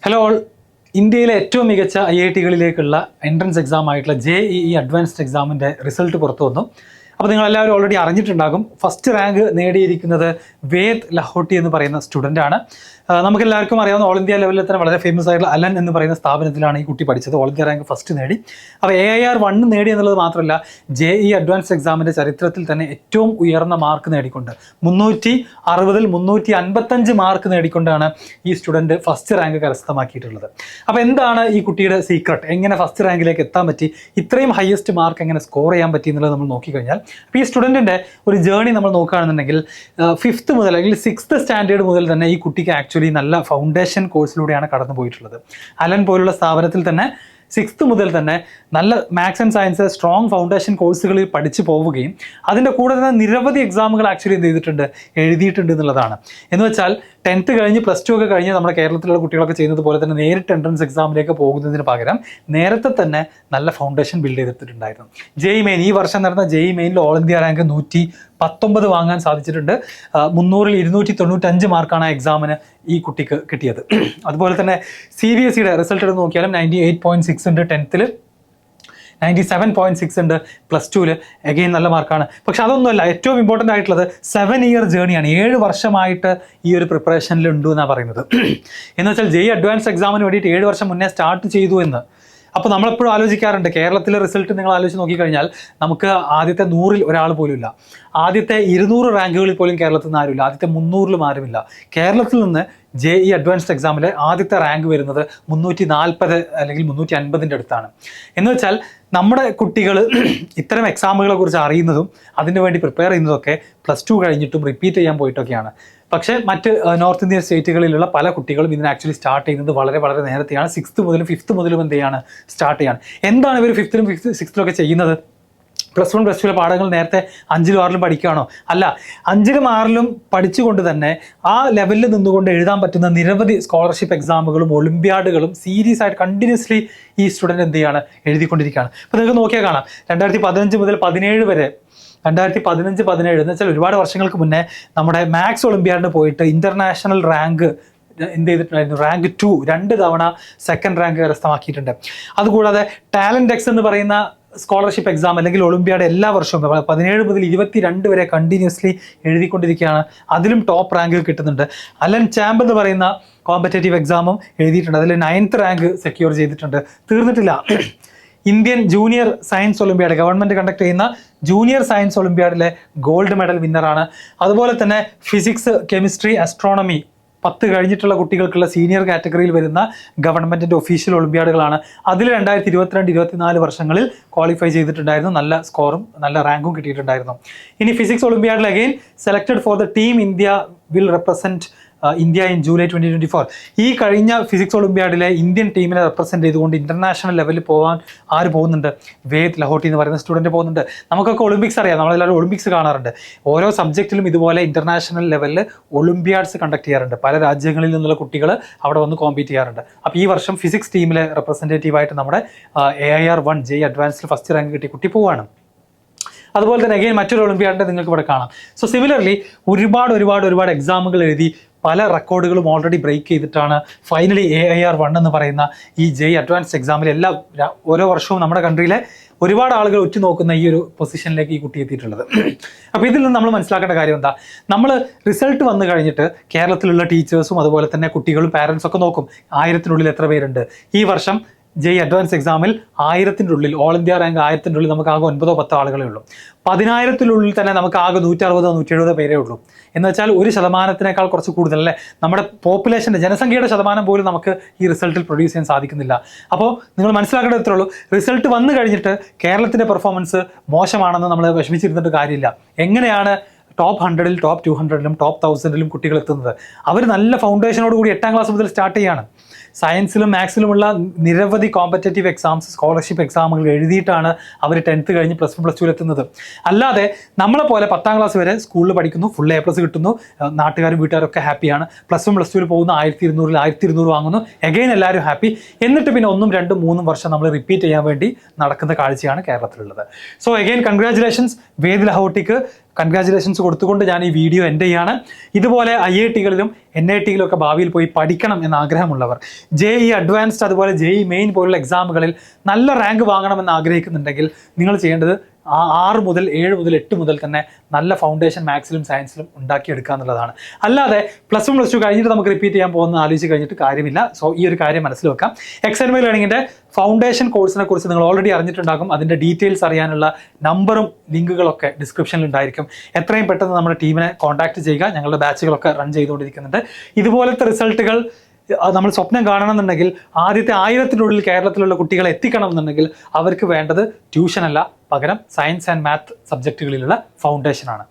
Hello all, ഇന്ത്യയിലെ ഏറ്റവും മികച്ച IIT-കളിലേക്കുള്ള എൻട്രൻസ് എക്സാം ആയിട്ടുള്ള JEE അഡ്വാൻസ്ഡ് എക്സാമിൻ്റെ റിസൾട്ട് പുറത്തു വന്നു. അപ്പോൾ നിങ്ങളെല്ലാവരും ഓൾറെഡി അറിഞ്ഞിട്ടുണ്ടാകും. ഫസ്റ്റ് റാങ്ക് നേടിയിരിക്കുന്നത് വേദ് ലഹോട്ടി എന്ന് പറയുന്ന സ്റ്റുഡൻ്റാണ്. നമുക്കെല്ലാവർക്കും അറിയാവുന്ന ഓൾ ഇന്ത്യ ലെവലിൽ തന്നെ വളരെ ഫേമസ് ആയിട്ടുള്ള അലൻ എന്ന് പറയുന്ന സ്ഥാപനത്തിലാണ് ഈ കുട്ടി പഠിച്ചത്. ഓൾ ഇന്ത്യ റാങ്ക് ഫസ്റ്റ് നേടി. അപ്പോൾ AIR 1 നേടി എന്നുള്ളത് മാത്രമല്ല, JEE അഡ്വാൻസ്ഡ് എക്സാമിൻ്റെ ചരിത്രത്തിൽ തന്നെ ഏറ്റവും ഉയർന്ന മാർക്ക് നേടിക്കൊണ്ട് 360-ൽ 355 മാർക്ക് നേടിക്കൊണ്ടാണ് ഈ സ്റ്റുഡൻറ്റ് ഫസ്റ്റ് റാങ്ക് കരസ്ഥമാക്കിയിട്ടുള്ളത്. അപ്പോൾ എന്താണ് ഈ കുട്ടിയുടെ സീക്രട്ട്? എങ്ങനെ ഫസ്റ്റ് റാങ്കിലേക്ക് എത്താൻ പറ്റി? ഇത്രയും ഹയസ്റ്റ് മാർക്ക് എങ്ങനെ സ്കോർ ചെയ്യാൻ പറ്റി എന്നുള്ളത് നമ്മൾ നോക്കിക്കഴിഞ്ഞാൽ, അപ്പോൾ ഈ സ്റ്റുഡൻറ്റിൻ്റെ ഒരു ജേർണി നമ്മൾ നോക്കുകയാണെന്നുണ്ടെങ്കിൽ 5th മുതൽ അല്ലെങ്കിൽ 6th സ്റ്റാൻഡേർഡ് മുതൽ തന്നെ ഈ കുട്ടിക്ക് ആക്ച്വലി നല്ല ഫൗണ്ടേഷൻ കോഴ്സിലൂടെയാണ് കടന്നു പോയിട്ടുള്ളത്. അലൻ പോലുള്ള സ്ഥാപനത്തിൽ തന്നെ 6th മുതൽ തന്നെ നല്ല maths and science strong foundation കോഴ്സുകളിൽ പഠിച്ചു പോവുകയും അതിൻ്റെ കൂടെ തന്നെ നിരവധി എക്സാമുകൾ ആക്ച്വലി എഴുതിയിട്ടുണ്ട് എന്നുള്ളതാണ്. എന്ന് വെച്ചാൽ 10th കഴിഞ്ഞ് +2 ഒക്കെ കഴിഞ്ഞ് നമ്മുടെ കേരളത്തിലുള്ള കുട്ടികളൊക്കെ ചെയ്യുന്നത് പോലെ തന്നെ നേരിട്ട് എൻട്രൻസ് എക്സാമിലേക്ക് പോകുന്നതിന് പകരം നേരത്തെ തന്നെ നല്ല ഫൗണ്ടേഷൻ ബിൽഡ് ചെയ്തിട്ടുണ്ടായിരുന്നു. JEE മെയിൻ ഈ വർഷം നടന്ന JEE മെയിനിൽ ഓൾ ഇന്ത്യ റാങ്ക് 119 വാങ്ങാൻ സാധിച്ചിട്ടുണ്ട്. 300-ൽ 295 മാർക്കാണ് ആ എക്സാമിന് ഈ കുട്ടിക്ക് കിട്ടിയത്. അതുപോലെ തന്നെ CBSEയുടെ റിസൾട്ട് എടുത്ത് നോക്കിയാലും 98.6 ഉണ്ട് 10th-ൽ, 97.6 ഉണ്ട് +2-ൽ. അഗെയിൻ നല്ല മാർക്കാണ്. പക്ഷെ അതൊന്നുമല്ല, ഏറ്റവും ഇമ്പോർട്ടൻ്റ് ആയിട്ടുള്ളത് 7 ഇയർ ജേണിയാണ്. 7 വർഷമായിട്ട് ഈ ഒരു പ്രിപ്പറേഷനിൽ ഉണ്ട് എന്നാണ് പറയുന്നത്. എന്ന് വെച്ചാൽ JEE അഡ്വാൻസ് എക്സാമിന് വേണ്ടിയിട്ട് 7 വർഷം മുന്നേ സ്റ്റാർട്ട് ചെയ്തു എന്ന്. അപ്പോൾ നമ്മളെപ്പോഴും ആലോചിക്കാറുണ്ട്, കേരളത്തിലെ റിസൾട്ട് നിങ്ങൾ ആലോചിച്ച് നോക്കിക്കഴിഞ്ഞാൽ നമുക്ക് ആദ്യത്തെ 100-ൽ ഒരാൾ പോലും ഇല്ല, ആദ്യത്തെ 200 റാങ്കുകളിൽ പോലും കേരളത്തിൽ നിന്ന് ആരുമില്ല, ആദ്യത്തെ 300-ലും ആരുമില്ല. കേരളത്തിൽ നിന്ന് JEE അഡ്വാൻസ്ഡ് എക്സാമിൽ ആദ്യത്തെ റാങ്ക് വരുന്നത് 340 അല്ലെങ്കിൽ 350-ൻ്റെ അടുത്താണ്. എന്ന് വെച്ചാൽ നമ്മുടെ കുട്ടികൾ ഇത്തരം എക്സാമുകളെ കുറിച്ച് അറിയുന്നതും അതിനു വേണ്ടി പ്രിപ്പയർ ചെയ്യുന്നതൊക്കെ +2 കഴിഞ്ഞിട്ടും റിപ്പീറ്റ് ചെയ്യാൻ പോയിട്ടൊക്കെയാണ്. പക്ഷേ മറ്റ് നോർത്ത് ഇന്ത്യൻ സ്റ്റേറ്റുകളിലുള്ള പല കുട്ടികളും ഇതിന് ആക്ച്വലി സ്റ്റാർട്ട് ചെയ്യുന്നത് വളരെ വളരെ നേരത്തെയാണ്. 6th മുതലും 5th മുതലും സ്റ്റാർട്ട് ചെയ്യാണ്. എന്താണ് ഇവർ 5th-ലും 6th-ലും ഒക്കെ ചെയ്യുന്നത്? +1 +2-ലെ പാഠങ്ങൾ നേരത്തെ 5-ലും 6-ലും പഠിക്കുകയാണോ? അല്ല, 5-ലും 6-ലും പഠിച്ചുകൊണ്ട് തന്നെ ആ ലെവലിൽ നിന്നുകൊണ്ട് എഴുതാൻ പറ്റുന്ന നിരവധി സ്കോളർഷിപ്പ് എക്സാമുകളും ഒളിമ്പ്യാഡുകളും സീരീസ് ആയിട്ട് കണ്ടിന്യൂസ്ലി ഈ സ്റ്റുഡൻറ്റ് എഴുതിക്കൊണ്ടിരിക്കുകയാണ്. അപ്പോൾ നിങ്ങൾക്ക് നോക്കിയാൽ കാണാം, 2015 മുതൽ 17 വരെ, 2015-17 എന്ന് വെച്ചാൽ ഒരുപാട് വർഷങ്ങൾക്ക് മുന്നേ നമ്മുടെ മാത്സ് ഒളിമ്പ്യാഡിന് പോയിട്ട് ഇന്റർനാഷണൽ റാങ്ക് ചെയ്തിട്ടുണ്ടായിരുന്നു. റാങ്ക് 2 2 തവണ സെക്കൻഡ് റാങ്ക് കരസ്ഥമാക്കിയിട്ടുണ്ട്. അതുകൂടാതെ ടാലന്റ് എക്സ് എന്ന് പറയുന്ന സ്കോളർഷിപ്പ് എക്സാം അല്ലെങ്കിൽ ഒളിമ്പ്യാഡ് എല്ലാ വർഷവും 17 മുതൽ 22 വരെ കണ്ടിന്യൂസ്ലി എഴുതിക്കൊണ്ടിരിക്കുകയാണ്. അതിലും ടോപ്പ് റാങ്ക് കിട്ടുന്നുണ്ട്. അലൻ ചാമ്പ് എന്ന് പറയുന്ന കോമ്പറ്റേറ്റീവ് എക്സാമും എഴുതിയിട്ടുണ്ട്. അതിൽ 9th റാങ്ക് സെക്യൂർ ചെയ്തിട്ടുണ്ട്. തീർന്നിട്ടില്ല, Indian junior science Olympiad, government conduct ചെയ്യുന്ന ജൂനിയർ സയൻസ് ഒളിമ്പ്യാഡിലെ ഗോൾഡ് മെഡൽ വിന്നറാണ്. അതുപോലെ തന്നെ ഫിസിക്സ്, കെമിസ്ട്രി, ആസ്ട്രോണമി 10 കഴിഞ്ഞിട്ടുള്ള കുട്ടികൾക്കുള്ള സീനിയർ കാറ്റഗറിയിൽ വരുന്ന ഗവൺമെൻറ്റിൻ്റെ ഒഫീഷ്യൽ ഒളിമ്പ്യാഡുകളാണ്. അതിൽ 2022-24 വർഷങ്ങളിൽ ക്വാളിഫൈ ചെയ്തിട്ടുണ്ടായിരുന്നു. നല്ല സ്കോറും നല്ല റാങ്കും കിട്ടിയിട്ടുണ്ടായിരുന്നു. ഇനി ഫിസിക്സ് ഒളിമ്പ്യാഡിൽ again selected for the team India will represent India in July 2024. ഈ കഴിഞ്ഞ ഫിസിക്സ് ഒളിമ്പ്യാഡിലെ ഇന്ത്യൻ ടീമിനെ റെപ്രസെൻറ്റ് ചെയ്തുകൊണ്ട് ഇൻ്റർനാഷണൽ ലെവലിൽ പോകാൻ ആര് പോകുന്നുണ്ട്? വേദ് ലഹോട്ടി എന്ന് പറയുന്ന സ്റ്റുഡൻറ്റ് പോകുന്നുണ്ട്. നമുക്കൊക്കെ ഒളിമ്പിക്സ് അറിയാം, നമ്മളെല്ലാവരും ഒളിമ്പിക്സ് കാണാറുണ്ട്. ഓരോ സബ്ജക്റ്റിലും ഇതുപോലെ ഇൻ്റർനാഷണൽ ലെവലിൽ ഒളിമ്പ്യാഡ്സ് കണ്ടക്ട് ചെയ്യാറുണ്ട്. പല രാജ്യങ്ങളിൽ നിന്നുള്ള കുട്ടികൾ അവിടെ വന്ന് കോമ്പീറ്റ് ചെയ്യാറുണ്ട്. അപ്പോൾ ഈ വർഷം ഫിസിക്സ് ടീമിലെ റെപ്രസെൻറ്റേറ്റീവായിട്ട് നമ്മുടെ AIR 1 JEE അഡ്വാൻസ്ഡിൽ ഫസ്റ്റ് റാങ്ക് കിട്ടിയ കുട്ടി പോവുകയാണ്. അതുപോലെ തന്നെ അഗെയിൻ മറ്റൊരു ഒളിമ്പ്യാഡിനെ നിങ്ങൾക്ക് ഇവിടെ കാണാം. സോ സിമിലർലി ഒരുപാട് എക്സാമുകൾ എഴുതി പല റെക്കോർഡുകളും ഓൾറെഡി ബ്രേക്ക് ചെയ്തിട്ടാണ് ഫൈനലി AIR 1 എന്ന് പറയുന്ന ഈ JEE അഡ്വാൻസ്ഡ് എക്സാമിൽ ഓരോ വർഷവും നമ്മുടെ കൺട്രിയിലെ ഒരുപാട് ആളുകൾ ഉറ്റുനോക്കുന്ന ഈ ഒരു പൊസിഷനിലേക്ക് ഈ കുട്ടി എത്തിയിട്ടുള്ളത്. അപ്പോൾ ഇതിൽ നിന്ന് നമ്മൾ മനസ്സിലാക്കേണ്ട കാര്യം എന്താ? നമ്മൾ റിസൾട്ട് വന്നു കഴിഞ്ഞിട്ട് കേരളത്തിലുള്ള ടീച്ചേഴ്സും അതുപോലെ തന്നെ കുട്ടികളും പാരൻസും ഒക്കെ നോക്കും 1000-നുള്ളിൽ എത്ര പേരുണ്ട്. ഈ വർഷം JEE അഡ്വാൻസ് എക്സാമിൽ 1000-ൻ്റെ ഉള്ളിൽ, ഓൾ ഇന്ത്യ റാങ്ക് 1000-ൻ്റെ ഉള്ളിൽ നമുക്ക് ആകെ 9-10 ആളുകളേ ഉള്ളൂ. 10,000-നുള്ളിൽ തന്നെ നമുക്ക് ആകെ 160-170 പേരേ ഉള്ളൂ. എന്ന് വെച്ചാൽ 1%-നേക്കാൾ കുറച്ച് കൂടുതൽ അല്ലേ? നമ്മുടെ പോപ്പുലേഷൻ്റെ, ജനസംഖ്യയുടെ ശതമാനം പോലും നമുക്ക് ഈ റിസൾട്ടിൽ പ്രൊഡ്യൂസ് ചെയ്യാൻ സാധിക്കുന്നില്ല. അപ്പോൾ നിങ്ങൾ മനസ്സിലാക്കേണ്ടത് ഇത്രേ ഉള്ളൂ, റിസൾട്ട് വന്നു കഴിഞ്ഞിട്ട് കേരളത്തിൻ്റെ പെർഫോമൻസ് മോശമാണെന്ന് നമ്മൾ വിഷമിച്ചിരുന്നിട്ട് കാര്യമില്ല. എങ്ങനെയാണ് ടോപ്പ് 100-ൽ, ടോപ്പ് 200-ലും, ടോപ്പ് 1000-ലും കുട്ടികൾ എത്തുന്നത്? അവർ നല്ല ഫൗണ്ടേഷനോട് കൂടി 8ാം ക്ലാസ് മുതൽ സ്റ്റാർട്ട് ചെയ്യാണ്. സയൻസിലും മാത്സിലുമുള്ള നിരവധി കോമ്പറ്റേറ്റീവ് എക്സാംസ്, സ്കോളർഷിപ്പ് എക്സാമുകൾ എഴുതിയിട്ടാണ് അവർ 10th കഴിഞ്ഞ് +1 +2-ൽ എത്തുന്നത്. അല്ലാതെ നമ്മളെപ്പോലെ 10ാം ക്ലാസ് വരെ സ്കൂളിൽ പഠിക്കുന്നു, ഫുൾ A+ കിട്ടുന്നു, നാട്ടുകാരും വീട്ടുകാരൊക്കെ ഹാപ്പിയാണ്. +1 +2-ൽ പോകുന്നു, 1200-ൽ 1200 വാങ്ങുന്നു, എഗെയിൻ എല്ലാവരും ഹാപ്പി. എന്നിട്ട് പിന്നെ 1, 2, 3 വർഷം നമ്മൾ റിപ്പീറ്റ് ചെയ്യാൻ വേണ്ടി നടക്കുന്ന കാഴ്ചയാണ് കേരളത്തിലുള്ളത്. സോ എഗെയിൻ കൺഗ്രാറ്റുലേഷൻസ് വേദ് ലഹോട്ടിക്ക്. കൺഗ്രാജുലേഷൻസ് കൊടുത്തുകൊണ്ട് ഞാൻ ഈ വീഡിയോ എൻ്റെ ചെയ്യാണ്. ഇതുപോലെ IIT-കളിലും NIT-കളിലും ഒക്കെ ഭാവിയിൽ പോയി പഠിക്കണം എന്ന ആഗ്രഹമുള്ളവർ, JEE അഡ്വാൻസ്ഡ് അതുപോലെ JEE മെയിൻ പോലുള്ള എക്സാമുകളിൽ നല്ല റാങ്ക് വാങ്ങണമെന്ന് ആഗ്രഹിക്കുന്നുണ്ടെങ്കിൽ നിങ്ങൾ ചെയ്യേണ്ടത് 6 മുതൽ 7 മുതൽ 8 മുതൽ തന്നെ നല്ല ഫൗണ്ടേഷൻ മാത്സിലും സയൻസിലും ഉണ്ടാക്കിയെടുക്കുക എന്നുള്ളതാണ്. അല്ലാതെ +1 +2 കഴിഞ്ഞിട്ട് നമുക്ക് റിപ്പീറ്റ് ചെയ്യാൻ പോകുന്ന ആലോചിച്ച് കഴിഞ്ഞിട്ട് കാര്യമില്ല. സോ ഈ ഒരു കാര്യം മനസ്സിൽ വെക്കാം. XNY ലേണിങ്ങിൻ്റെ ഫൗണ്ടേഷൻ കോഴ്സിനെ കുറിച്ച് നിങ്ങൾ ഓൾറെഡി അറിഞ്ഞിട്ടുണ്ടാകും. അതിൻ്റെ ഡീറ്റെയിൽസ് അറിയാനുള്ള നമ്പറും ലിങ്കുകളൊക്കെ ഡിസ്ക്രിപ്ഷനിൽ ഉണ്ടായിരിക്കും. എത്രയും പെട്ടെന്ന് നമ്മുടെ ടീമിനെ കോൺടാക്ട് ചെയ്യുക. ഞങ്ങളുടെ ബാച്ചുകളൊക്കെ റൺ ചെയ്തുകൊണ്ടിരിക്കുന്നുണ്ട്. ഇതുപോലത്തെ റിസൾട്ടുകൾ നമ്മൾ സ്വപ്നം കാണണമെന്നുണ്ടെങ്കിൽ, ആദ്യത്തെ 1000-നുള്ളിൽ കേരളത്തിലുള്ള കുട്ടികളെ എത്തിക്കണം എന്നുണ്ടെങ്കിൽ അവർക്ക് വേണ്ടത് ട്യൂഷൻ അല്ല, പകരം സയൻസ് ആൻഡ് മാത്ത് സബ്ജക്റ്റുകളിലുള്ള ഫൗണ്ടേഷനാണ്.